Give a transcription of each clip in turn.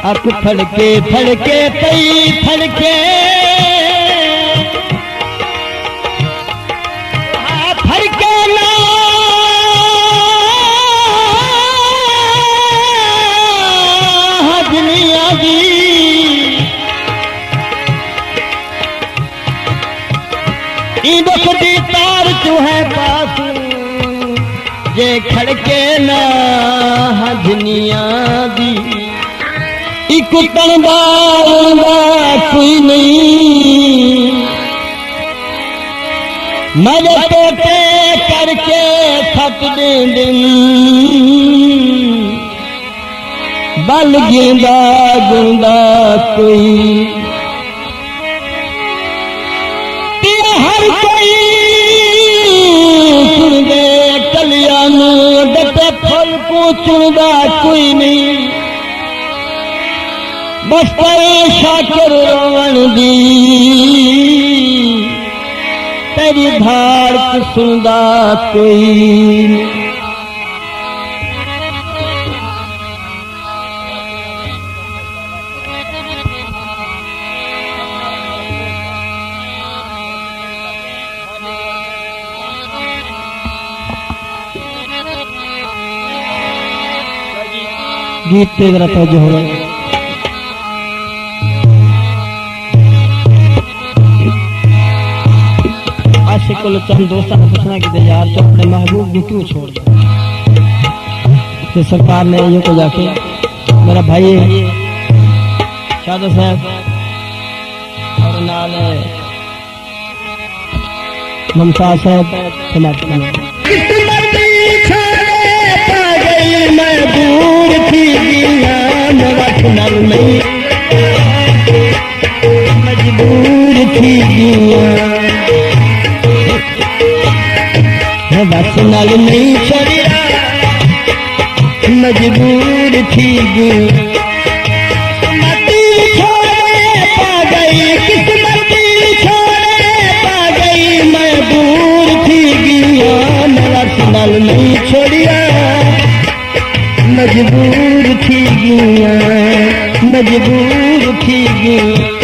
अख फड़के फड़के पई फड़के फड़के ना दुनिया दी बखती तार तू है पास जे खड़के ना दुनिया दी एक तनदा कोई नहीं मजे टोटे करके थक दे दिन बल गेंदा गुंदा कोई तेरा हर कोई सुन दे कल्याण डटे फल को चुनदा कोई नहीं बस शाकर रोवण दी तेरी धाड़ सुनदा कोई गीत पे जरा तवज्जो हो आशिकुल चंद दोस्तों ने पूछना कि यार तो अपने महबूब को क्यों छोड़ दिया। तो सरकार ने ये को जाके मेरा भाई शादो साहब और नाल मुमताज साहब समाप्त मैं दूर थी मजबूर थी बस नल नहीं छोड़िया मजबूर थी मती छोड़े पा गई किस्मत छोड़े पा गई मैं दूर थी गया बस नल नहीं छोड़िया मजबूर थी गया मजबूर थी गया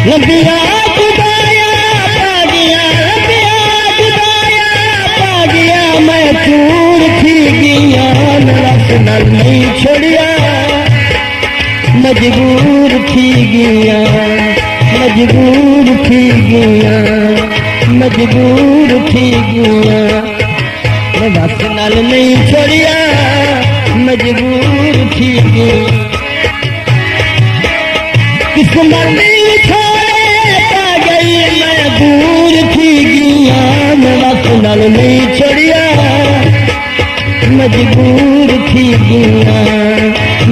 लंबिया जुदाया पा गया मैं चूर थी गया रस नल नहीं छोड़िया मजबूर थी गया मजबूर थी गया मजबूर थी गया रस नल नहीं छोड़िया मजबूर थी गया किस्मत नहीं छोड़े पा गई मैं दूर थी गया रस नल नहीं छोड़िया मजबूर थी गया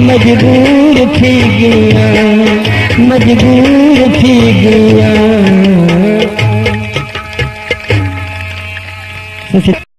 मजबूर थी गया मजबूर थी गया।